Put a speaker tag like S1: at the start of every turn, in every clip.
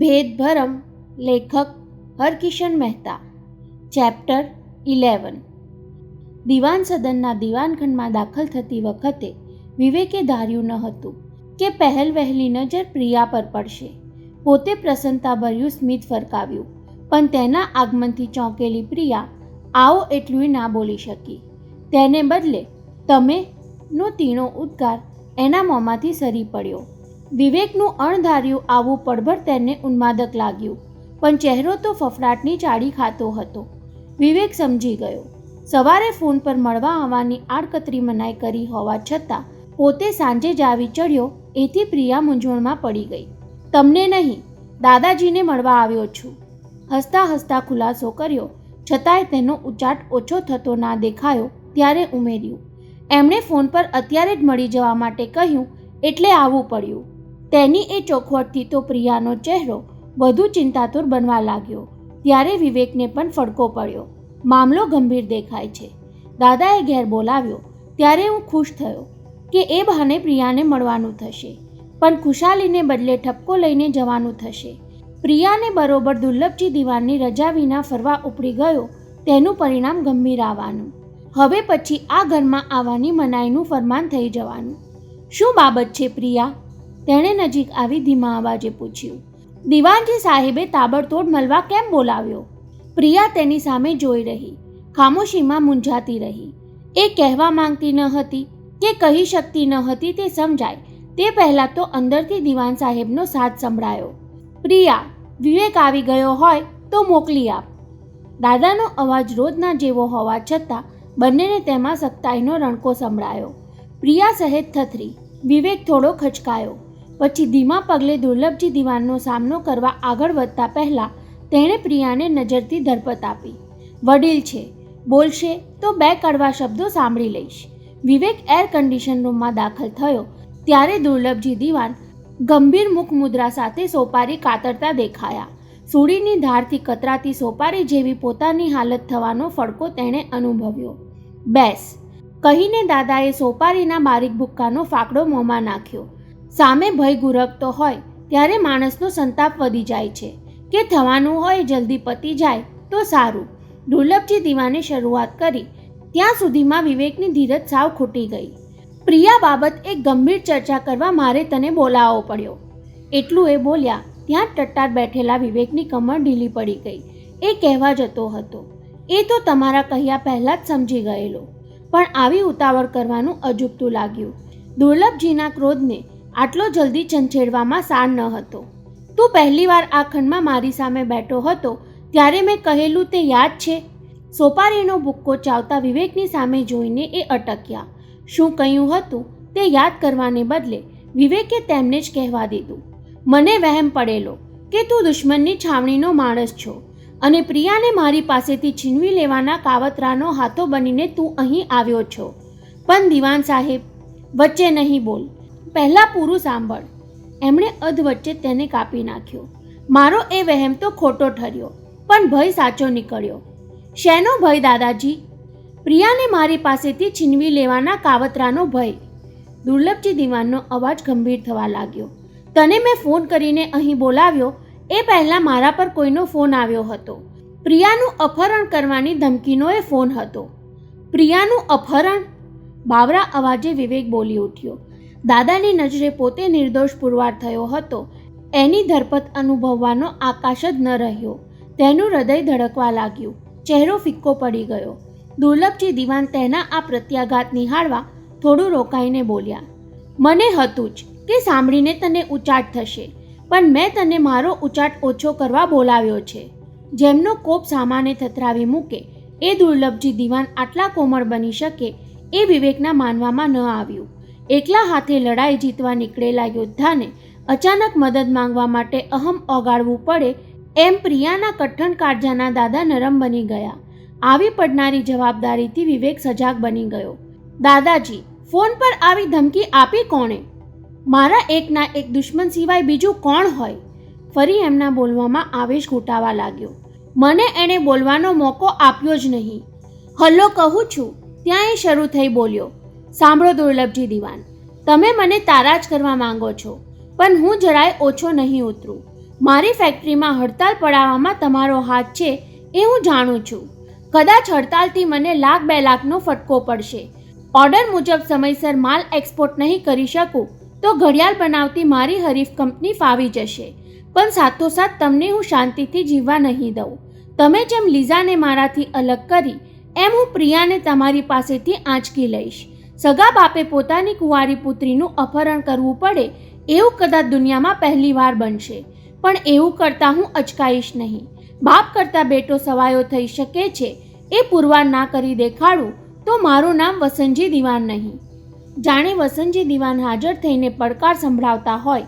S1: ભેદભરમ. લેખક હરકિશન મહેતા. ચેપ્ટર 11. દિવાન સદનના દિવાનખંડમાં દાખલ થતી વખતે વિવેકે ધાર્યું ન હતું કે પહેલ વહેલી નજર પ્રિયા પર પડશે. પોતે પ્રસન્નતાભર્યું સ્મિત ફરકાવ્યું, પણ તેના આગમનથી ચોંકેલી પ્રિયા આવો એટલું ના બોલી શકી. તેને બદલે તમે નો તીણો ઉદ્ગાર એના મોંમાંથી સરી પડ્યો. વિવેકનું અણધાર્યું આવું પડભર તેને ઉન્માદક લાગ્યું, પણ ચહેરો તો ફફડાટની ચાડી ખાતો હતો. વિવેક સમજી ગયો. સવારે ફોન પર મળવા આવવાની આડકતરી મનાઈ કરી હોવા છતાં પોતે સાંજે જ આવી ચડ્યો એથી પ્રિયા મૂંઝવણમાં પડી ગઈ. તમને નહીં, દાદાજીને મળવા આવ્યો છું, હસતા હસતા ખુલાસો કર્યો, છતાંય તેનો ઉચાટ ઓછો થતો ના દેખાયો ત્યારે ઉમેર્યું, એમણે ફોન પર અત્યારે જ મળી જવા માટે કહ્યું એટલે આવવું પડ્યું. તેની એ ચોખવટથી તો પ્રિયાનો ચહેરો વધુ ચિંતાતુર બનવા લાગ્યો. ત્યારે વિવેકને પણ ફડકો પડ્યો. મામલો ગંભીર દેખાય છે. દાદાએ ઘેર બોલાવ્યો ત્યારે હું ખુશ થયો કે એ બહાને પ્રિયાને મળવાનું થશે, પણ ખુશાલીને બદલે ઠપકો લઈને જવાનું થશે. પ્રિયાને બરોબર દુર્લભજી દિવાનની રજા વિના ફરવા ઉપડી ગયો તેનું પરિણામ ગંભીર આવવાનું. હવે પછી આ ઘરમાં આવવાની મનાઈનું ફરમાન થઈ જવાનું. શું બાબત છે પ્રિયા? તેણે નજીક આવી ધીમા અવાજે પૂછ્યું. દિવાનજી સાહેબે તાબડતોડ મળવા કેમ બોલાવ્યો? પ્રિયા તેની સામે જોઈ રહી, ખામોશીમાં મૂંઝાતી રહી. એ કહેવા માંગતી ન હતી કે કહી શકતી ન હતી તે સમજાય તે પહેલાં તો અંદરથી દિવાન સાહેબનો સાથ સંભળાયો. પ્રિયા, વિવેક આવી ગયો હોય તો મોકલી આપ. દાદાનો અવાજ રોજના જેવો હોવા છતાં બંનેને તેમાં સખ્તાઈનો રણકો સંભળાયો. પ્રિયા સહેજ થથરી, વિવેક થોડો ખચકાયો. પછી ધીમા પગલે દુર્લભજી દિવાનનો સામનો કરવા આગળ વધતા પહેલાં તેણે પ્રિયાને નજરથી ધરપત આપી. વડીલ છે, બોલશે તો બે કડવા શબ્દો સાંભળી લઈશ. વિવેક એર કન્ડિશન રૂમમાં દાખલ થયો ત્યારે દુર્લભજી દિવાન ગંભીર મુખ મુદ્રા સાથે સોપારી કાતરતા દેખાયા. સૂડીની ધારથી કતરાતી સોપારી જેવી પોતાની હાલત થવાનો ફડકો તેણે અનુભવ્યો. બેસ, કહીને દાદાએ સોપારીના બારીક ભૂક્કાનો ફાકડો મોંમાં નાખ્યો. સામે ભય ગુરકતો હોય ત્યારે માણસનો સંતાપ વધી જાય છે કે થવાનું હોય જલ્દી પતી જાય તો સારું. દુર્લભજી દિવાને શરૂઆત કરી ત્યાં સુધીમાં વિવેકની ધીરજ સાવ ખૂટી ગઈ. પ્રિયા બાબત એક ગંભીર ચર્ચા કરવા મારે તને બોલાવવો પડ્યો. એટલું એ બોલ્યા ત્યાં ટટ્ટાર બેઠેલા વિવેકની કમર ઢીલી પડી ગઈ. એ કહેવા જતો હતો એ તો તમારા કહ્યા પહેલાં જ સમજી ગયેલો, પણ આવી ઉતાવળ કરવાનું અજુગતું લાગ્યું. દુર્લભજીના ક્રોધને આટલો જલ્દી છંછેડવામાં સાર ન હતો. તું પહેલીવાર આ ખંડમાં મારી સામે બેઠો હતો ત્યારે મેં કહેલું તે યાદ છે? સોપારીનો ભૂક્કો ચાવતા વિવેકની સામે જોઈને એ અટક્યા. શું કહ્યું હતું તે યાદ કરવાને બદલે વિવેકે તેમને જ કહેવા દીધું. મને વહેમ પડેલો કે તું દુશ્મનની છાવણીનો માણસ છો અને પ્રિયાને મારી પાસેથી છીનવી લેવાના કાવતરાનો હાથો બનીને તું અહીં આવ્યો છો. પણ દિવાન સાહેબ, વચ્ચે નહીં બોલ, પહેલાં પૂરું સાંભળ. એમણે અધવચ્ચે તેને કાપી નાખ્યો. મારો એ વહેમ તો ખોટો ઠર્યો, પણ ભય સાચો નીકળ્યો. શેનો ભય દાદાજી? પ્રિયાને મારી પાસેથી છીનવી લેવાના કાવતરાનો ભય. દુર્લભજી દિવાનનો અવાજ ગંભીર થવા લાગ્યો. તને મેં ફોન કરીને અહીં બોલાવ્યો એ પહેલાં મારા પર કોઈનો ફોન આવ્યો હતો. પ્રિયાનું અપહરણ કરવાની ધમકીનો એ ફોન હતો. પ્રિયાનું અપહરણ? બાવરા અવાજે વિવેક બોલી ઉઠ્યો. દાદાની નજરે પોતે નિર્દોષ પુરવાર થયો હતો એની ધરપત અનુભવવાનો આકાશ જ ન રહ્યો. તેનું હૃદય ધડકવા લાગ્યું, ચહેરો ફિક્કો પડી ગયો. દુર્લભજી દિવાન તેના આ પ્રત્યાઘાત નિહાળવા થોડું રોકાઈને બોલ્યા. મને હતું જ કે સાંભળીને તને ઉચાટ થશે, પણ મેં તને મારો ઉચાટ ઓછો કરવા બોલાવ્યો છે. જેમનો કોપ સામાને થથરાવી મૂકે એ દુર્લભજી દિવાન આટલા કોમળ બની શકે એ વિવેકના માનવામાં ન આવ્યું. એકલા હાથે લડાઈ જીતવા નીકળેલા યોદ્ધાને અચાનક મદદ માંગવા માટે અહમ ઓગાળવું પડે એમ પ્રિયાના કઠણ કાળજાના દાદા નરમ બની ગયા. આવી પડનારી જવાબદારીથી વિવેક સજાગ બની ગયો. દાદાજી, ફોન પર આવી ધમકી આપી કોણે? મારા એકના એક દુશ્મન સિવાય બીજું કોણ હોય? ફરી એમના બોલવામાં આવેશ ઘૂંટાવા લાગ્યો. મને એણે બોલવાનો મોકો આપ્યો જ નહીં. હલ્લો કહું છું ત્યાં એ શરૂ થઈ બોલ્યો. સાંભળો દુર્લભજી દિવાન, તમે મને તારાજ કરવા માંગો છો, પણ હું જરાય ઓછો નહીં ઉતરું. મારી ફેક્ટરીમાં હડતાલ પડાવવામાં તમારો હાથ છે એ હું જાણું છું. કદાચ હડતાલથી મને લાખ 2 લાખનો ફટકો પડશે. ઓર્ડર મુજબ સમયસર માલ એક્સપોર્ટ નહીં કરી શકું તો ઘડિયાળ બનાવતી મારી હરીફ કંપની ફાવી જશે. પણ સાથોસાથ તમને હું શાંતિથી જીવવા નહીં દઉં. તમે જેમ લીઝાને મારાથી અલગ કરી એમ હું પ્રિયાને તમારી પાસેથી આંચકી લઈશ. સગા બાપે પોતાની કુંવારી પુત્રીનું અપહરણ કરવું પડે એવું કદાચ દુનિયામાં પહેલીવાર બનશે. પણ એવું કરતાં હું અચકાઈશ નહીં. બાપ કરતાં બેટો સવાયો થઈ શકે છે એ પુરવાર ના કરી દેખાડું તો મારું નામ વસંતજી દિવાન નહીં. જાણે વસંતજી દિવાન હાજર થઈને પડકાર સંભળાવતા હોય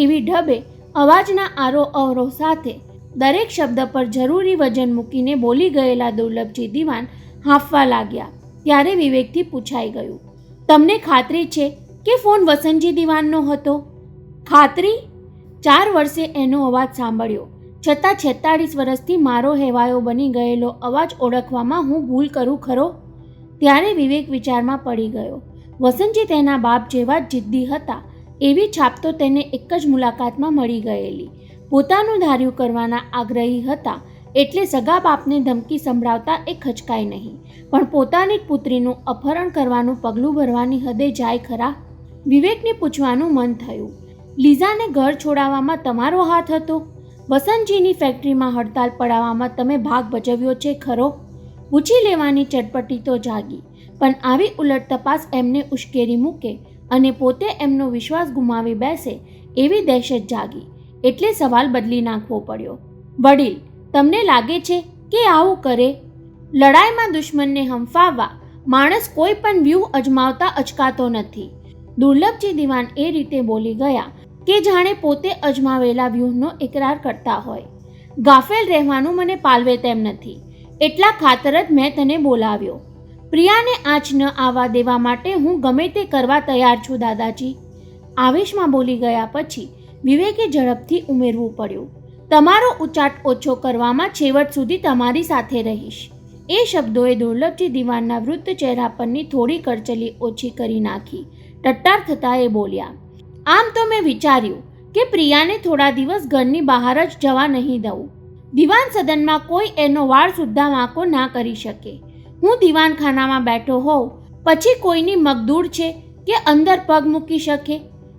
S1: એવી ઢબે અવાજના આરોહ અવરોહ સાથે દરેક શબ્દ પર જરૂરી વજન મૂકીને બોલી ગયેલા દુર્લભજી દિવાન હાંફવા લાગ્યા. ત્યારે વિવેકથી પૂછાઈ ગયું, તમને ખાતરી છે કે ફોન વસંતજી દિવાનનો હતો? ખાતરી? 4 વર્ષે એનો અવાજ સાંભળ્યો છતાં 46 વર્ષથી મારો હેવાયો બની ગયેલો અવાજ ઓળખવામાં હું ભૂલ કરું ખરો? ત્યારે વિવેક વિચારમાં પડી ગયો. વસંતજી તેના બાપ જેવા જ જિદ્દી હતા એવી છાપ તો તેને એક જ મુલાકાતમાં મળી ગયેલી. પોતાનું ધાર્યું કરવાના આગ્રહી હતા એટલે સગા બાપને ધમકી સંભળાવતા એ ખચકાય નહીં. પણ પોતાની જ પુત્રીનું અપહરણ કરવાનું પગલું ભરવાની હદે જાય ખરા? વિવેકને પૂછવાનું મન થયું, લીઝાને ઘર છોડાવવામાં તમારો હાથ હતો? વસંતજીની ફેક્ટરીમાં હડતાલ પડાવવામાં તમે ભાગ ભજવ્યો છે ખરો? પૂછી લેવાની ચટપટી તો જાગી, પણ આવી ઉલટ તપાસ એમને ઉશ્કેરી મૂકે અને પોતે એમનો વિશ્વાસ ગુમાવી બેસે એવી દહેશત જાગી. એટલે સવાલ બદલી નાખવો પડ્યો. વડીલ, તમને લાગે છે કે આવું કરે? લડાઈમાં દુશ્મનને હંફાવવા માણસ કોઈ પણ વ્યૂહ અજમાવતા અચકાતો નથી. દુર્લભજી દિવાન એ રીતે બોલી ગયા કે જાણે પોતે અજમાવેલા વ્યૂહનો ઇકરાર કરતા હોય. ગાફેલ રહેવાનું મને પાલવે તેમ નથી. એટલા ખાતર જ મેં તને બોલાવ્યો. પ્રિયાને આંચ ન આવવા દેવા માટે હું ગમે તે કરવા તૈયાર છું દાદાજી. આવેશમાં બોલી ગયા પછી વિવેકે ઝડપથી ઉમેરવું પડ્યું, તમારો ઉચાટ ઓછો કરવામાં છેવટ સુધી તમારી સાથે રહીશ. એ શબ્દોએ દુર્લભજી દિવાનના વૃદ્ધ ચહેરા પરની થોડી કરચલી ઓછી કરી નાખી. ટટ્ટાર થતાં એ બોલ્યા, આમ તો મેં વિચાર્યું કે પ્રિયાને થોડા દિવસ ઘરની બહાર જ જવા નહીં દઉં. દિવાન સદનમાં કોઈ એનો વાળ સુદ્ધા વાંકો ના કરી શકે. હું દિવાનખાનામાં બેઠો હોઉં પછી કોઈની મગદૂર છે કે અંદર પગ મૂકી શકે?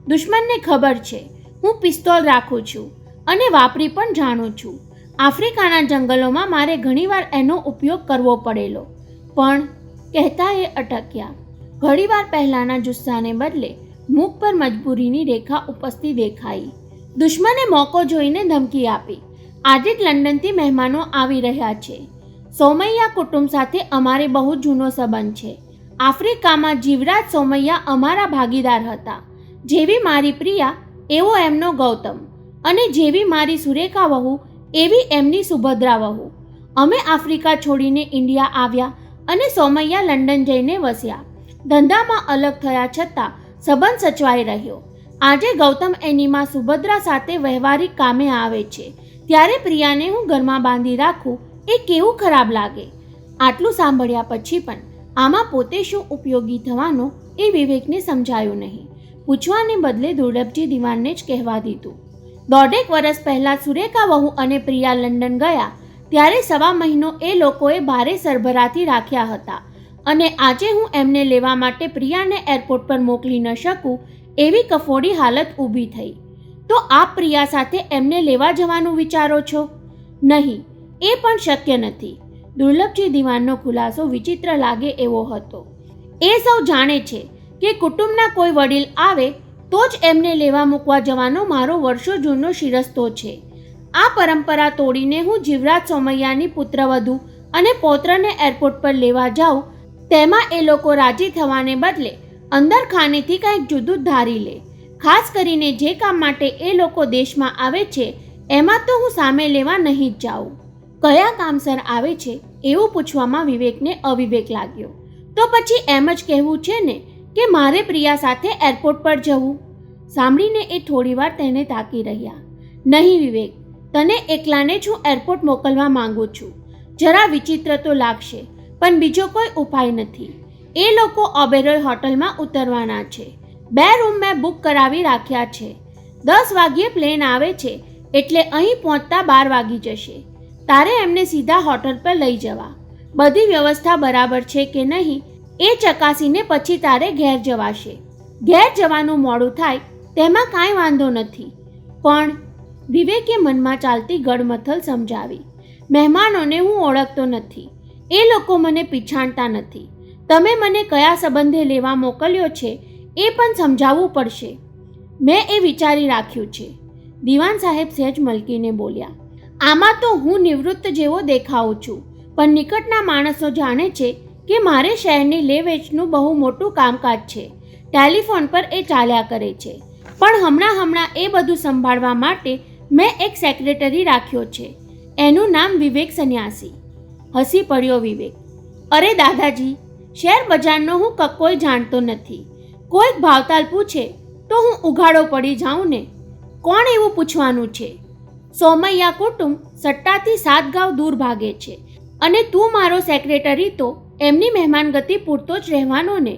S1: દુશ્મનને ખબર છે હું પિસ્તોલ રાખું છું અને વાપરી પણ જાણું છું. આફ્રિકાના જંગલોમાં મારે ઘણીવાર એનો ઉપયોગ કરવો પડેલો. પણ કહેતા એ અટક્યા. ઘણીવાર પહેલાંના જુસ્સાને બદલે મુખ પર મજબૂરીની રેખા ઉપસતી દેખાઈ. દુશ્મને મોકો જોઈને ધમકી આપી, આજે જ લંડનથી મહેમાનો આવી રહ્યા છે. સોમૈયા કુટુંબ સાથે અમારે બહુ જૂનો સંબંધ છે. આફ્રિકામાં જીવરાજ સોમૈયા અમારા ભાગીદાર હતા. જેવી મારી પ્રિયા એવો એમનો ગૌતમ, અને જેવી મારી સુરેખા વહુ એવી એમની સુભદ્રા વહુ. અમે આફ્રિકા છોડીને ઇન્ડિયા આવ્યા અને સોમૈયા લંડન જઈને વસ્યા. ધંધામાં અલગ થયા છતાં સંબંધ સચવાઈ રહ્યો. આજે ગૌતમ એની માં સુભદ્રા સાથે વ્યવહારિક કામે આવે છે, ત્યારે પ્રિયાને હું ઘરમાં બાંધી રાખું એ કેવું ખરાબ લાગે. આટલું સાંભળ્યા પછી પણ આમાં પોતે શું ઉપયોગી થવાનો એ વિવેકને સમજાયું નહીં. પૂછવાને બદલે દુર્લભજી દિવાનને જ કહેવા દીધું. 1.5 વર્ષ પહેલાં સુરેખા વહુ અને પ્રિયા લંડન ગયા ત્યારે 1.25 મહિનો એ લોકોએ ભારે સરભરાથી રાખ્યા હતા અને આજે હું એમને લેવા માટે પ્રિયાને એરપોર્ટ પર મોકલી ન શકું એવી કફોડી હાલત ઊભી થઈ. તો આપ પ્રિયા સાથે એમને લેવા જવાનું વિચારો છો? નહીં, એ પણ શક્ય નથી. દુર્લભજી દિવાનનો ખુલાસો વિચિત્ર લાગે એવો હતો. એ સૌ જાણે છે કે કુટુંબના કોઈ વડીલ આવે તો જ એમને લેવા મૂકવા જવાનો મારો વર્ષો જૂનો શિરસ્તો છે. આ પરંપરા તોડીને હું જીવરાજ સોમૈયાની પુત્રવધુ અને પૌત્રને એરપોર્ટ પર લેવા જાઉં તેમાં એ લોકો રાજી થવાને બદલે અંદર ખાનેથી કંઈક જુદું ધારી લે. ખાસ કરીને જે કામ માટે એ લોકો દેશમાં આવે છે એમાં તો હું સામે લેવા નહીં જ જાઉં. કયા કામસર આવે છે એવું પૂછવામાં વિવેકને અવિવેક લાગ્યો. તો પછી એમ જ કહેવું છે ને કે મારે પ્રિયા સાથે એરપોર્ટ પર જવું? સાંભળીને એ થોડીવાર તેને તાકી રહ્યા. નહીં વિવેક, તને એકલાને જ હું એરપોર્ટ મોકલવા માંગુ છું. જરા વિચિત્ર તો લાગશે પણ બીજો કોઈ ઉપાય નથી. એ લોકો ઓબેરોય હોટલમાં ઉતરવાના છે. 2 રૂમ મેં બુક કરાવી રાખ્યા છે. 10 વાગ્યે પ્લેન આવે છે એટલે અહીં પહોંચતા 12 વાગી જશે. તારે એમને સીધા હોટલ પર લઈ જવા. બધી વ્યવસ્થા બરાબર છે કે નહીં એ ચકાસીને પછી તારે ઘેર જવાશે. ઘેર જવાનું મોડું થાય તેમાં કાંઈ વાંધો નથી, પણ વિવેકે મનમાં ચાલતી ગડમથલ સમજાવી. મહેમાનોને હું ઓળખતો નથી, એ લોકો મને પીછાણતા નથી. તમે મને કયા સંબંધે લેવા મોકલ્યો છે એ પણ સમજાવવું પડશે. મેં એ વિચારી રાખ્યું છે. દિવાન સાહેબ સહેજ મલકીને બોલ્યા. આમાં તો હું નિવૃત્ત જેવો દેખાઉં છું, પણ નિકટના માણસો જાણે છે કે મારે શહેરની લે વેચનું બહુ મોટું કામકાજ છે. ટેલિફોન પર એ ચાલ્યા કરે છે, પણ હમણાં એ બધું સંભાળવા માટે મેં એક સેક્રેટરી રાખ્યો છે. એનું નામ વિવેક સંન્યાસી. હસી પડ્યો વિવેક. અરે દાદાજી, શેર બજારનો હું કક્કોય જાણતો નથી. કોઈક ભાવતાલ પૂછે તો હું ઉઘાડો પડી જાઉં ને. કોણ એવું પૂછવાનું છે? સોમૈયા કુટુંબ સટ્ટાથી 7 ગાંવ દૂર ભાગે છે, અને તું મારો સેક્રેટરી તો એમની મહેમાનગતિ પૂરતો જ રહેવાનો ને.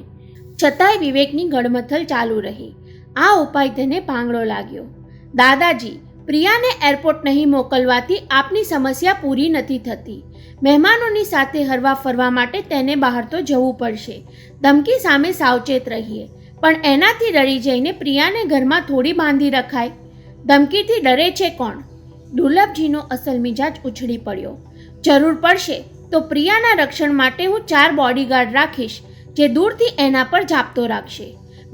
S1: છતાંય વિવેકની ગડમથલ ચાલુ રહી. આ ઉપાય તેને પાંગળો લાગ્યો. દાદાજી, પ્રિયાને એરપોર્ટ નહીં મોકલવાથી આપની સમસ્યા પૂરી નથી થતી. મહેમાનોની સાથે હરવા ફરવા માટે તેને બહાર તો જવું પડશે. ધમકી સામે સાવચેત રહીએ, પણ એનાથી ડરી જઈને પ્રિયાને ઘરમાં થોડી બાંધી રખાય. ધમકીથી ડરે છે કોણ? દુર્લભજીનો અસલ મિજાજ ઉછળી પડ્યો. જરૂર પડશે તો પ્રિયાના રક્ષણ માટે હું 4 બોડીગાર્ડ રાખીશ, જે દૂરથી એના પર જાપ્તો રાખશે.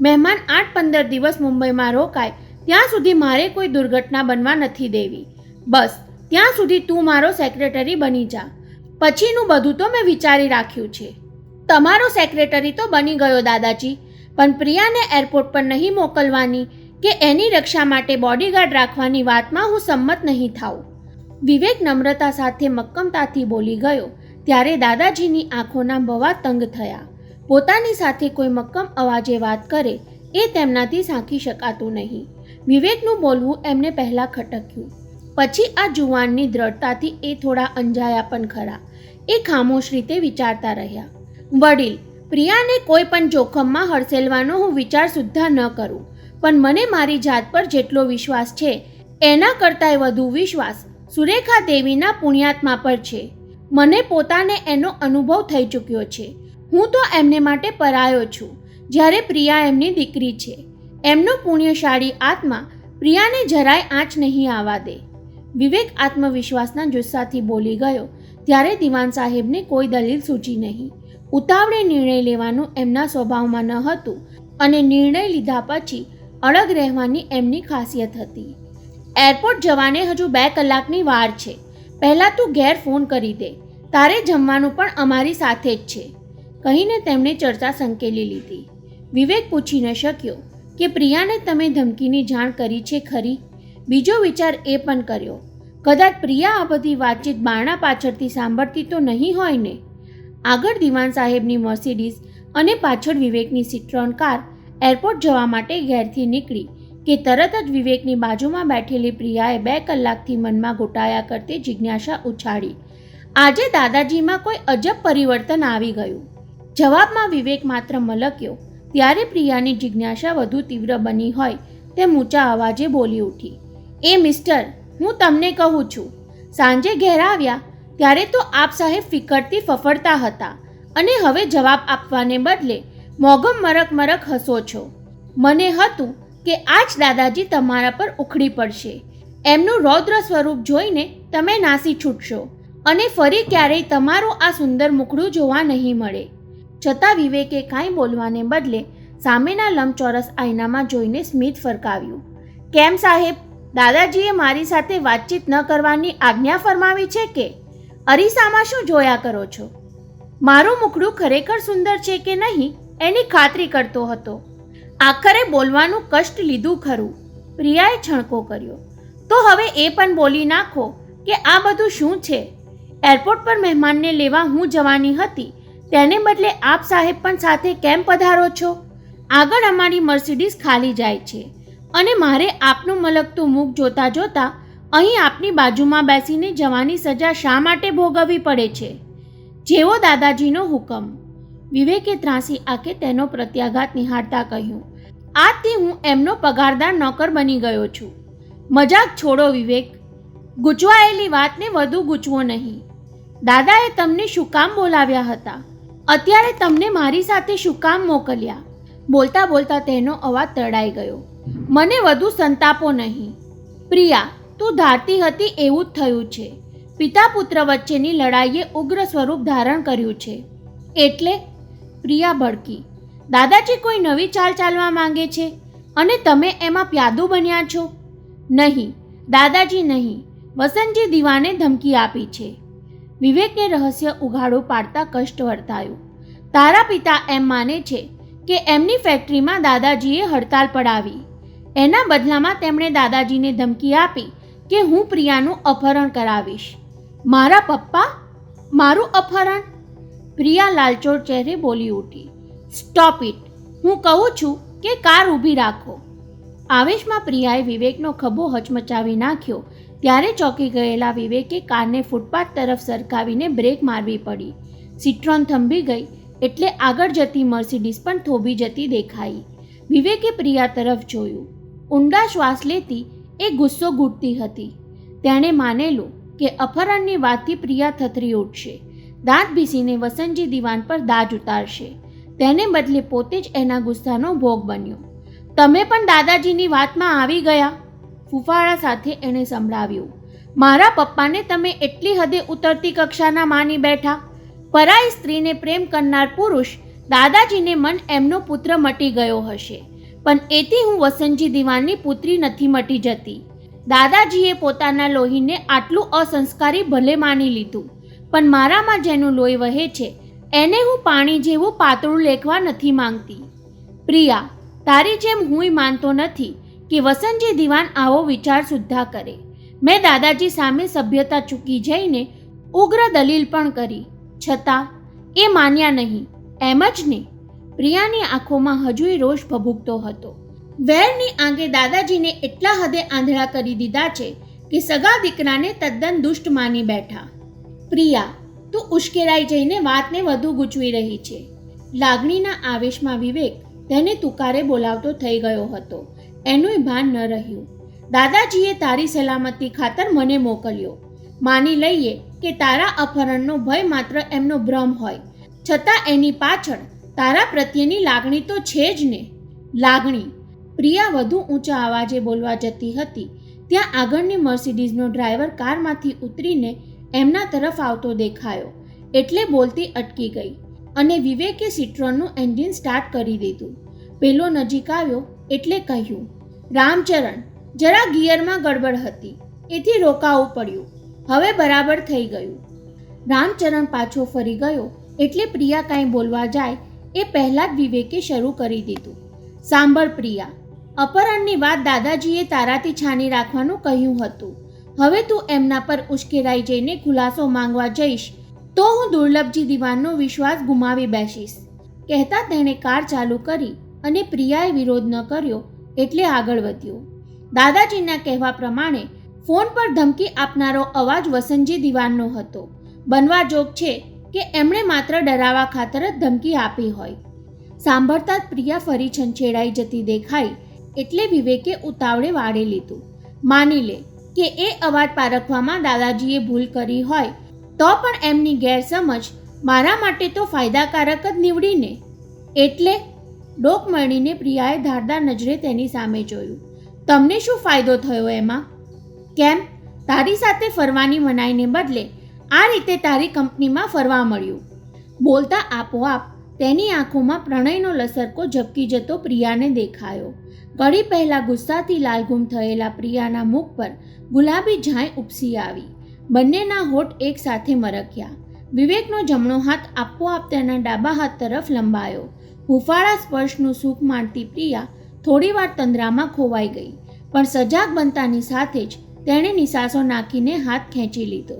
S1: મહેમાન 8-15 દિવસ મુંબઈમાં રોકાય ત્યાં સુધી મારે કોઈ દુર્ઘટના બનવા નથી દેવી. બસ ત્યાં સુધી તું મારો સેક્રેટરી બની જા. પછીનું બધું તો મેં વિચારી રાખ્યું છે. તમારો સેક્રેટરી તો બની ગયો દાદાજી, પણ પ્રિયાને એરપોર્ટ પર નહીં મોકલવાની કે એની રક્ષા માટે બોડીગાર્ડ રાખવાની વાતમાં હું સંમત નહીં થાઉં. વિવેક નમ્રતા સાથે મક્કમતાથી બોલી ગયો ત્યારે દાદાજીની આંખોના બવા તંગ થયા. પોતાની સાથે કોઈ મક્કમ અવાજે વાત કરે એ તેમનાથી સાંખી શકાતું નહીં. વિવેકનું બોલવું એમને પહેલાં ખટક્યું, પછી આ જુવાનની દ્રઢતાથી એ થોડા અંજાયા પણ ખરા. એ ખામોશ રીતે વિચારતા રહ્યા. વડીલ, પ્રિયાને કોઈ પણ જોખમમાં હડસેલવાનો હું વિચાર સુદ્ધા ન કરું, પણ મને મારી જાત પર જેટલો વિશ્વાસ છે એના કરતાંય વધુ વિશ્વાસ સુરેખા દેવીના પુણ્યાત્મા પર છે. મને પોતાને એનો અનુભવ થઈ ચૂક્યો છે. હું તો એમને માટે પરાયો છું, જ્યારે પ્રિયા એમની દીકરી છે. એમનો પુણ્યશાળી આત્મા પ્રિયાને જરાય આંચ નહીં આવવા દે. વિવેક આત્મવિશ્વાસના જુસ્સાથી બોલી ગયો ત્યારે દિવાન સાહેબને કોઈ દલીલ સૂચી નહીં. ઉતાવળે નિર્ણય લેવાનું એમના સ્વભાવમાં ન હતું, અને નિર્ણય લીધા પછી અડગ રહેવાની એમની ખાસિયત હતી. એરપોર્ટ જવાને હજુ 2 કલાકની વાર છે. પહેલાં તું ઘેર ફોન કરી દે. તારે જમવાનું પણ અમારી સાથે જ છે, કહીને તેમણે ચર્ચા સંકેલી લીધી. વિવેક પૂછી ન શક્યો કે પ્રિયાને તમે ધમકીની જાણ કરી છે ખરી? બીજો વિચાર એ પણ કર્યો, કદાચ પ્રિયા આ બધી વાતચીત બારણા પાછળથી સાંભળતી તો નહીં હોય ને. આગળ દિવાન સાહેબની મર્સિડીઝ અને પાછળ વિવેકની સિટ્રોન કાર એરપોર્ટ જવા માટે ઘેરથી નીકળી કે તરત જ વિવેકની બાજુમાં બેઠેલી પ્રિયાએ 2 કલાકથી મનમાં ઘૂંટાયા કરતી જિજ્ઞાસા ઉછાળી. આજે દાદાજીમાં કોઈ અજબ પરિવર્તન આવી ગયું. જવાબમાં વિવેક માત્ર મલક્યો ત્યારે પ્રિયાની જિજ્ઞાસા વધુ તીવ્ર બની હોય તેમ ઊંચા અવાજે બોલી ઉઠી. એ મિસ્ટર, હું તમને કહું છું, સાંજે ઘેર આવ્યા ત્યારે તો આપ સાહેબ ફિકરથી ફફડતા હતા, અને હવે જવાબ આપવાને બદલે મોગમ મરક હસો છો. મને હતું કે આજ દાદાજી તમારા પર ઉખડી પડશે. એમનું રૌદ્ર સ્વરૂપ જોઈને તમે નાસી છૂટશો, અને ફરી ક્યારેય તમારું આ સુંદર મુખડું જોવા નહીં મળે. છતાં વિવેકે કાંઈ બોલવાને બદલે સામેના લંબચોરસ આઈનામાં જોઈને સ્મિત ફરકાવ્યું. કેમ સાહેબ, દાદાજીએ મારી સાથે વાતચીત ન કરવાની આજ્ઞા ફરમાવી છે કે? અરીસામાં શું જોયા કરો છો? મારું મુખડું ખરેખર સુંદર છે કે નહીં એની ખાતરી કરતો હતો. આખરે બોલવાનું કષ્ટ લીધું ખરું. પ્રિયાએ છણકો કર્યો. તો હવે એ પણ બોલી નાખો કે આ બધું શું છે? એરપોર્ટ પર મહેમાનને લેવા હું જવાની હતી, તેને બદલે આપ સાહેબ પણ સાથે કેમ પધારો છો? આગળ અમારી મર્સિડીઝ ખાલી જાય છે, અને મારે આપનું મલકતું મુખ જોતા જોતા અહીં આપની બાજુમાં બેસીને જવાની સજા શા માટે ભોગવવી પડે છે? જેવો દાદાજીનો હુકમ. વિવેકે ત્રાસી આંખે તેનો પ્રત્યાઘાત નિહાળતા કહ્યું. આજથી હું એમનો પગારદાર નોકર બની ગયો છું. મજાક છોડો વિવેક. ગૂંચવાયેલી વાતને વધુ ગૂંચવો નહીં. દાદાએ તમને શું કામ બોલાવ્યા હતા? અત્યારે તમને મારી સાથે શું કામ મોકલ્યા? બોલતા બોલતા તેનો અવાજ તડાઈ ગયો. મને વધુ સંતાપો નહીં. પ્રિયા, તું ધારતી હતી એવું જ થયું છે. પિતા પુત્ર વચ્ચેની લડાઈએ ઉગ્ર સ્વરૂપ ધારણ કર્યું છે. એટલે? પ્રિયા ભડકી. દાદાજી કોઈ નવી ચાલ ચાલવા માંગે છે અને તમે એમાં પ્યાદુ બન્યા છો? નહીં, દાદાજી નહીં. વસંતજી દીવાને ધમકી આપી છે. વિવેકને રહસ્ય ઉઘાડું પાડતા કષ્ટ વર્તાયું. તારા પિતા એમ માને છે કે એમની ફેક્ટરીમાં દાદાજીએ હડતાલ પડાવી. એના બદલામાં તેમણે દાદાજીને ધમકી આપી કે હું પ્રિયાનું અપહરણ કરાવીશ. મારા પપ્પા? મારું અપહરણ? પ્રિયા લાલચોળ ચહેરે બોલી ઉઠી. Stop it. હું કહું છું કે કાર ઊભી રાખો. આવેશમાં પ્રિયાએ વિવેકનો ખભો હચમચાવી નાખ્યો. ત્યારે ચોંકી ગયેલા વિવેકે કારને ફૂટપાથ તરફ સરકાવીને બ્રેક મારવી પડી. સિટ્રોન થંભી ગઈ એટલે આગળ જતી મર્સિડીઝ પણ થોભી જતી દેખાઈ. વિવેકે પ્રિયા તરફ જોયું. ઊંડા શ્વાસ લેતી એ ગુસ્સો ઘૂંટતી હતી. તેણે માનેલું કે અપહરણની વાતથી પ્રિયા થથરી ઉઠશે. દાંત ભીસીને વસંતજી દીવાન પર દાજ ઉતારશે. તેને બદલે પોતે જ એના ગુસ્સાનો ભોગ બન્યો. તમે પણ દાદાજીની વાતમાં આવી ગયા? ફૂફાડા સાથે એણે સંભળાવ્યું. મારા પપ્પાને તમે એટલી હદે ઉતરતી કક્ષાના માની બેઠા? પરાઈ સ્ત્રીને પ્રેમ કરનાર પુરુષ દાદાજીને મન એમનો પુત્ર મટી ગયો હશે, પણ એથી હું વસંતજી દીવાનની પુત્રી નથી મટી જતી. દાદાજીએ પોતાના લોહીને આટલું અસંસ્કારી ભલે માની લીધું, પણ મારામાં જેનું લોહી વહે છે એને હું પાણી જેવું પાતળું લેખવા નથી માંગતી. પ્રિયા, તારી જેમ હુંય માનતો નથી કે વસંતજી દીવાન આવો વિચાર સુદ્ધા કરે. મેં દાદાજી સામે સભ્યતા ચૂકી જઈને ઉગ્ર દલીલ પણ કરી, છતાં એ માન્યા નહીં. એમ જ ને? પ્રિયાની આંખોમાં હજુય રોષ ભભૂકતો હતો. વેરની આંગે દાદાજીને એટલા હદે આંધળા કરી દીધા છે કે સગા દીકરાને તદ્દન દુષ્ટ માની બેઠા. પ્રિયા, તું ઉશ્કેરાઈ જઈને વાતને વધુ ગૂંચવી રહી છે. લાગણીના આવેશમાં વિવેક તેને તુકારે બોલાવતો થઈ ગયો હતો. એનુંય ભાન ન રહ્યું. દાદાજીએ તારી સલામતી ખાતર મને મોકલ્યો. માની લઈએ કે તારા અપહરણનો ભય માત્ર એમનો ભ્રમ હોય, છતાં એની પાછળ તારા પ્રત્યેની લાગણી તો છે જ ને. લાગણી? પ્રિયા વધુ ઊંચા અવાજે બોલવા જતી હતી ત્યાં આગળની મર્સિડીઝનો ડ્રાઈવર કારમાંથી ઉતરીને એમના તરફ આવતો દેખાયો એટલે બોલતી અટકી ગઈ અને વિવેકે સિટ્રોનનું એન્જિન સ્ટાર્ટ કરી દીધું. પેલો નજીક આવ્યો એટલે કહ્યું, રામચરણ, જરા ગિયરમાં ગડબડ હતી, એથી રોકાવું પડ્યું. હવે બરાબર થઈ ગયું. રામચરણ પાછો ફરી ગયો એટલે પ્રિયા કાંઈ બોલવા જાય એ પહેલાં જ વિવેકે શરૂ કરી દીધું. સાંભળ પ્રિયા, અપહરણની વાત દાદાજીએ તારાથી છાની રાખવાનું કહ્યું હતું. હવે તું એમના પર ઉશ્કેરાઈ જઈને ખુલાસો માંગવા જઈશ તો હું દુર્લભજી દીવાનનો વિશ્વાસ ગુમાવી બેસીશ. કહેતા તેણે કાર ચાલુ કરી અને પ્રિયાએ વિરોધ ન કર્યો એટલે આગળ વધ્યો. દાદાજીના કહેવા પ્રમાણે ફોન પર ધમકી આપનારો અવાજ વસંતજી દીવાનનો હતો. બનવા જોગ છે કે એમણે માત્ર ડરાવા ખાતર જ ધમકી આપી હોય. સાંભળતા જ પ્રિયા ફરી છંછેડાઈ જતી દેખાઈ એટલે વિવેકે ઉતાવળે વાળે લીધું. માની લે કે એ અવાજ પારખવામાં દાદાજીએ ભૂલ કરી હોય તો પણ એમની ગેરસમજ મારા માટે તો ફાયદાકારક જ નીવડીને. એટલે? ડોક મળીને પ્રિયાએ ધારદાર નજરે તેની સામે જોયું. તમને શું ફાયદો થયો એમાં? કેમ, તારી સાથે ફરવાની મનાઈને બદલે આ રીતે તારી કંપનીમાં ફરવા મળ્યું. બોલતા આપોઆપ તેની આંખોમાં પ્રણયનો લસરકો ઝબકી જતો પ્રિયાને દેખાયો. ઘડી પહેલાં ગુસ્સાથી લાલઘૂમ થયેલા પ્રિયાના મુખ પર ગુલાબી ઝાંય ઉપસી આવી. બંનેના હોઠ એક સાથે મરક્યા. વિવેકનો જમણો હાથ આપોઆપ તેના ડાબા હાથ તરફ લંબાયો. હુંફાળા સ્પર્શનું સુખ માણતી પ્રિયા થોડીવાર તંદ્રામાં ખોવાઈ ગઈ, પણ સજાગ બનતાની સાથે જ તેણે નિસાસો નાખીને હાથ ખેંચી લીધો.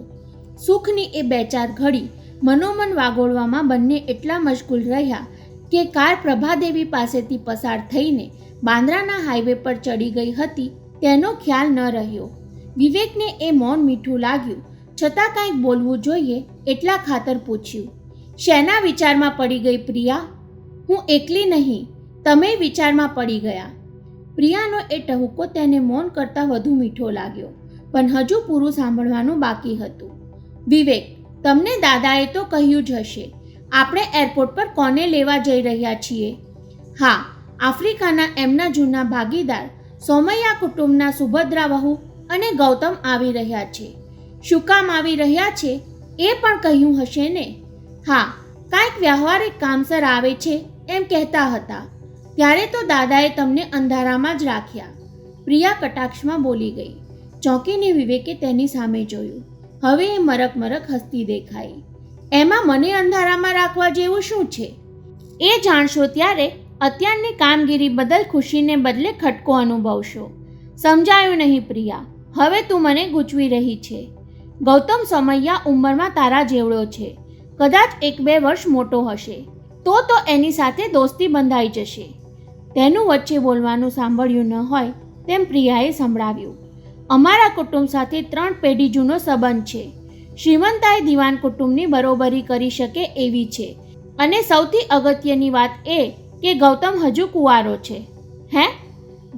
S1: સુખની એ 2-4 ઘડી મનોમન વાગોળવામાં બંને એટલા મશગુલ રહ્યા કે કાર પ્રભાદેવી પાસેથી પસાર થઈને બાંદ્રાના હાઈવે પર ચડી ગઈ હતી તેનો ખ્યાલ ન રહ્યો. વિવેકને એ મૌન મીઠું લાગ્યું, છતાં કાંઈક બોલવું જોઈએ એટલા ખાતર પૂછ્યું, શેના વિચારમાં પડી ગઈ પ્રિયા? હું એકલી નહીં, તમે વિચારમાં પડી ગયા. પ્રિયાનો એ ટહુકો તેને મૌન કરતાં વધુ મીઠો લાગ્યો, પણ હજુ પૂરું સાંભળવાનું બાકી હતું. વિવેક, તમને દાદાએ તો કહ્યું જ હશે, આપણે એરપોર્ટ પર કોને લેવા જઈ રહ્યા છીએ? હા, આફ્રિકાના એમના જૂના ભાગીદાર સોમૈયા કુટુંબના સુભદ્રા વહુ અને ગૌતમ આવી રહ્યા છે. શું કામ આવી રહ્યા છે એ પણ કહ્યું હશે ને? હા, કાંઈક વ્યવહારિક કામસર આવે છે એમ કહેતા હતા. ત્યારે તો દાદાએ તમને અંધારામાં જ રાખ્યા. પ્રિયા કટાક્ષમાં બોલી ગઈ. ચોંકીને વિવેકે તેની સામે જોયું. હવે એ મરક મરક હસતી દેખાઈ. એમાં મને અંધારામાં રાખવા જેવું શું છે? એ જાણશો ત્યારે અત્યારની કામગીરી બદલ ખુશીને બદલે ખટકો અનુભવશો. સમજાયું નહીં પ્રિયા? હવે તું મને ગૂંચવી રહી છે. ગૌતમ સોમૈયા ઉંમરમાં તારા જેવડો છે, કદાચ 1-2 વર્ષ મોટો હશે. તો એની સાથે દોસ્તી બંધાઈ જશે. તેનું વચ્ચે બોલવાનું સાંભળ્યું ન હોય તેમ પ્રિયાએ સંભળાવ્યું. અમારા કુટુંબ સાથે 3 પેઢી જૂનો સંબંધ છે. શ્રીમંતાઈ દિવાન કુટુંબની બરોબરી કરી શકે એવી છે. અને સૌથી અગત્યની વાત એ કે ગૌતમ હજુ કુંવારો છે. હે?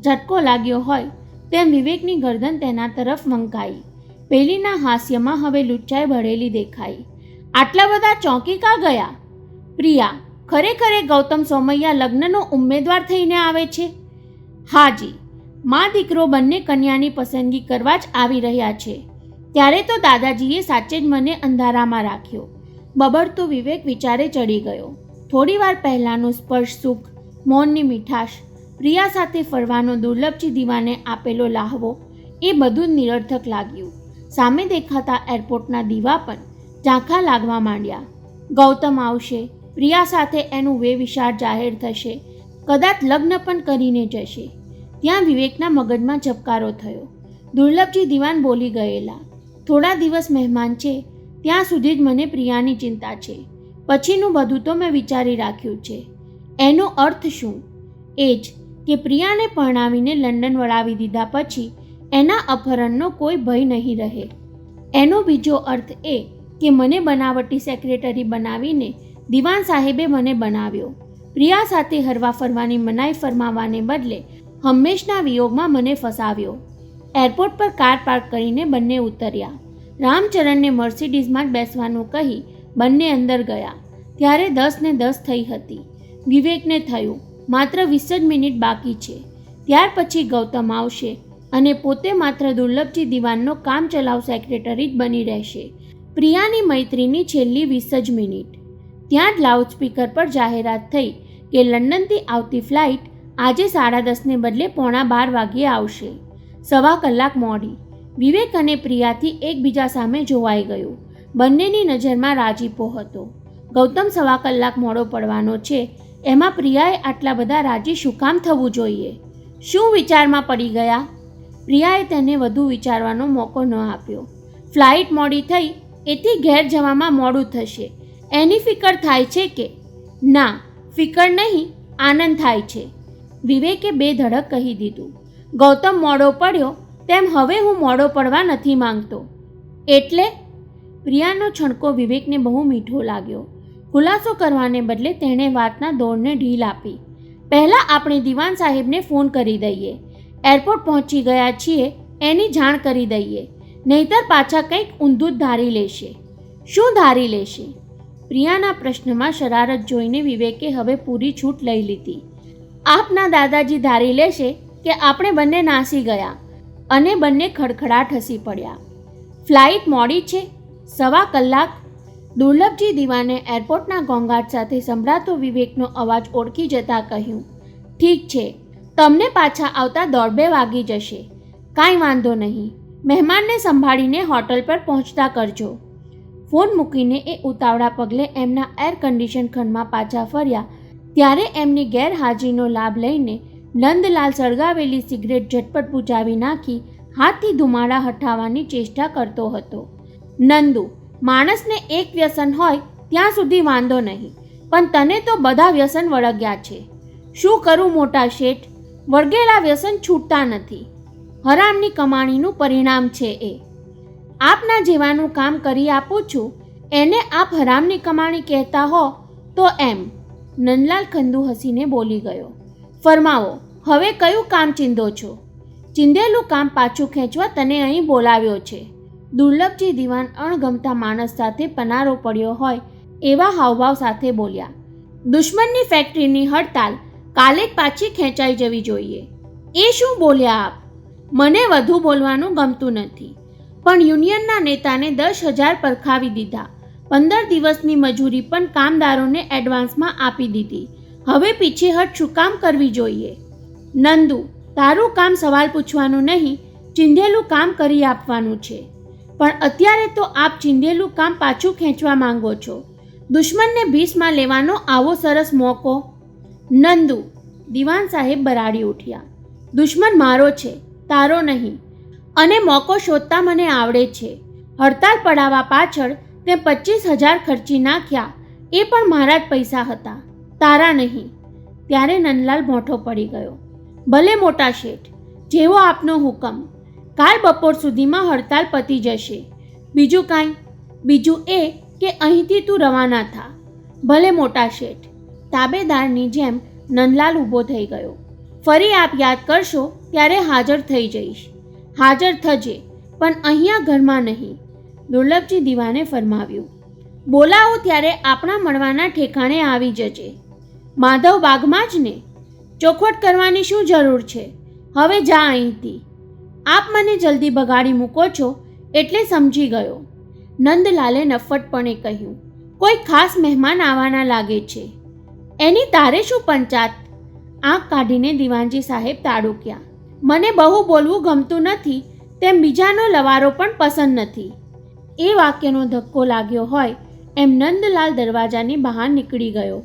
S1: ઝટકો લાગ્યો હોય તેમ વિવેકની ગરદન તેના તરફ મંકાઈ. પેલીના હાસ્યમાં હવે લુચ્ચાઈ ભળેલી દેખાઈ. આટલા બધા ચોંકી કા ગયા? પ્રિયા, ખરેખર ગૌતમ સોમૈયા લગ્નનો ઉમેદવાર થઈને આવે છે? હાજી, મા દીકરો બંને કન્યાની પસંદગી કરવા જ આવી રહ્યા છે. ત્યારે તો દાદાજીએ સાચે જ મને અંધારામાં રાખ્યો. બબડતો વિવેક વિચારે ચડી ગયો. થોડીવાર પહેલાંનું સ્પર્શ સુખ, મૌનની મીઠાશ, પ્રિયા સાથે ફરવાનો દુર્લભજી દીવાને આપેલો લાહવો, એ બધું જ નિરર્થક લાગ્યું. સામે દેખાતા એરપોર્ટના દીવા પણ ઝાંખા લાગવા માંડ્યા. ગૌતમ આવશે, પ્રિયા સાથે એનું વેવિશાળ જાહેર થશે, કદાચ લગ્ન પણ કરીને જશે. ત્યાં વિવેકના મગજમાં ઝબકારો થયો. દુર્લભજી દીવાન બોલી ગયેલા, થોડા દિવસ મહેમાન છે ત્યાં સુધી જ મને પ્રિયાની ચિંતા છે. પછીનું બધું તો મેં વિચારી રાખ્યું છે. એનો અર્થ શું? એ જ કે પ્રિયાને પરણાવીને લંડન વળાવી દીધા પછી એના અપહરણનો કોઈ ભય નહીં રહે. એનો બીજો અર્થ એ કે મને બનાવટી સેક્રેટરી બનાવીને દિવાન સાહેબે મને બનાવ્યો. પ્રિયા સાથે હરવા ફરવાની મનાઈ ફરમાવાને બદલે હંમેશના વિયોગમાં મને ફસાવ્યો. એરપોર્ટ પર કાર પાર્ક કરીને બંને ઉતર્યા. રામચરણને મર્સિડીઝમાં જ બેસવાનું કહી બંને અંદર ગયા. ત્યારે 10:10 થઈ હતી. વિવેકને થયું માત્ર 20 જ મિનિટ બાકી છે. ત્યાર પછી ગૌતમ આવશે અને પોતે માત્ર દુર્લભજી દીવાનનો કામ ચલાવ સેક્રેટરી જ બની રહેશે. પ્રિયાની મૈત્રીની છેલ્લી 20 જ મિનિટ. ત્યાં જ લાઉડસ્પીકર પર જાહેરાત થઈ કે લંડનથી આવતી ફ્લાઇટ આજે 10:30 ને બદલે 11:15 વાગ્યે આવશે. 1/4 કલાક મોડી. વિવેક અને પ્રિયાથી એકબીજા સામે જોવાઈ ગયું. બંનેની નજરમાં રાજીપો હતો. ગૌતમ 1/4 કલાક મોડો પડવાનો છે, એમાં પ્રિયાએ આટલા બધા રાજી શું કામ થવું જોઈએ? શું વિચારમાં પડી ગયા? પ્રિયાએ તેને વધુ વિચારવાનો મોકો ન આપ્યો. ફ્લાઇટ મોડી થઈ એથી ઘેર જવામાં મોડું થશે એની ફિકર થાય છે કે? ના, ફિકર નહીં, આનંદ થાય છે. વિવેકે બેધડક કહી દીધું. ગૌતમ મોડો પડ્યો તેમ હવે હું મોડો પડવા નથી માંગતો. એટલે? પ્રિયાનો છણકો વિવેકને બહુ મીઠો લાગ્યો. ખુલાસો કરવાને બદલે તેણે વાતના દોરને ઢીલ આપી. પહેલાં આપણે દિવાન સાહેબને ફોન કરી દઈએ. એરપોર્ટ પહોંચી ગયા છીએ એની જાણ કરી દઈએ. નહીતર પાછા કંઈક ઊંધું જ ધારી લેશે. શું ધારી લેશે? પ્રિયાના પ્રશ્નમાં શરારત જોઈને વિવેકે હવે પૂરી છૂટ લઈ લીધી. આપના દાદાજી ધારી લેશે કે આપણે બંને નાસી ગયા. અને બંને ખડખડાટ હસી પડ્યા. ફ્લાઇટ મોડી છે, 1/4 કલાક. દુર્લભજી દીવાને એરપોર્ટના ઘોંઘાટ સાથે સંભળાતો વિવેકનો અવાજ ઓળખી જતા કહ્યું, ઠીક છે, તમને પાછા આવતા 1:30 વાગી જશે. કાંઈ વાંધો નહીં. મહેમાનને સંભાળીને હોટલ પર પહોંચતા કરજો. ફોન મૂકીને એ ઉતાવળા પગલે એમના એર કન્ડિશન ખંડમાં પાછા ફર્યા. ત્યારે એમની ગેરહાજરીનો લાભ લઈને નંદલાલ સળગાવેલી સિગરેટ ઝટપટ બુજાવી નાખી હાથથી ધુમાડા હટાવવાની ચેષ્ટા કરતો હતો. નંદુ, માણસને એક વ્યસન હોય ત્યાં સુધી વાંધો નહીં, પણ તને તો બધા વ્યસન વળગ્યા છે. શું કરું મોટા શેઠ? વળગેલા વ્યસન છૂટતા નથી. હરામની કમાણીનું પરિણામ છે એ. આપના જેવાનું કામ કરી આપું છું એને આપ હરામની કમાણી કહેતા હો તો એમ? નંદલાલ ખંદુ હસીને બોલી ગયો. ફરમાવો, હવે કયું કામ ચીંધો છો? ચીંધેલું કામ પાછું ખેંચવા તને અહીં બોલાવ્યો છે. દુર્લભજી દિવાન અણગમતા માણસ સાથે પનારો પડ્યો હોય એવા હાવભાવ સાથે બોલ્યા. દુશ્મનની ફેક્ટરીની હડતાલ કાલે જ પાછી ખેંચાઈ જવી જોઈએ. એ શું બોલ્યા આપ? મને વધુ બોલવાનું ગમતું નથી, પણ યુનિયનના નેતાને 10,000 પરખાવી દીધા. 15 દિવસની મજૂરી પણ કામદારોને એડવાન્સમાં આપી દીધી. હવે પીછેહટ શું કામ કરવી જોઈએ? નંદુ, તારું કામ સવાલ પૂછવાનું નહીં, ચીંધેલું કામ કરી આપવાનું છે. પણ અત્યારે તો આપ ચીંધેલું કામ પાછું ખેંચવા માંગો છો. દુશ્મનને ભીસમાં લેવાનો આવો સરસ મોકો. નંદુ, દિવાન સાહેબ બરાડી ઉઠ્યા. દુશ્મન મારો છે, તારો નહીં, અને મોકો શોધતા મને આવડે છે. હડતાલ પડાવવા પાછળ તે 25,000 ખર્ચી નાખ્યા, એ પણ મારા જ પૈસા હતા, તારા નહીં. ત્યારે નંદલાલ મોઠો પડી ગયો. ભલે મોટા શેઠ, જેવો આપનો હુકમ. કાલ બપોર સુધીમાં હડતાલ પતી જશે. બીજું કાંઈ? બીજું એ કે અહીંથી તું રવાના થા. ભલે મોટા શેઠ. તાબેદારની જેમ નંદલાલ ઊભો થઈ ગયો. ફરી આપ યાદ કરશો ત્યારે હાજર થઈ જઈશ. હાજર થજે, પણ અહીંયા ઘરમાં નહીં, દુર્લભજી દિવાને ફરમાવ્યું. બોલાવો ત્યારે આપણા મળવાના ઠેકાણે આવી જજે. માધવ બાગમાં જ ને? ચોખવટ કરવાની શું જરૂર છે? હવે જા અહીંથી. આપ મને જલ્દી બગાડી મૂકો છો એટલે સમજી ગયો. નંદલાલે નફ્ફટપણે કહ્યું. કોઈ ખાસ મહેમાન આવવાના લાગે છે. એની તારે શું પંચાત? આંખ કાઢીને દિવાનજી સાહેબ તાડુક્યા. મને બહુ બોલવું ગમતું નથી, તેમ બીજાનો લવારો પણ પસંદ નથી. એ વાક્યનો ધક્કો લાગ્યો હોય એમ નંદલાલ દરવાજાની બહાર નીકળી ગયો.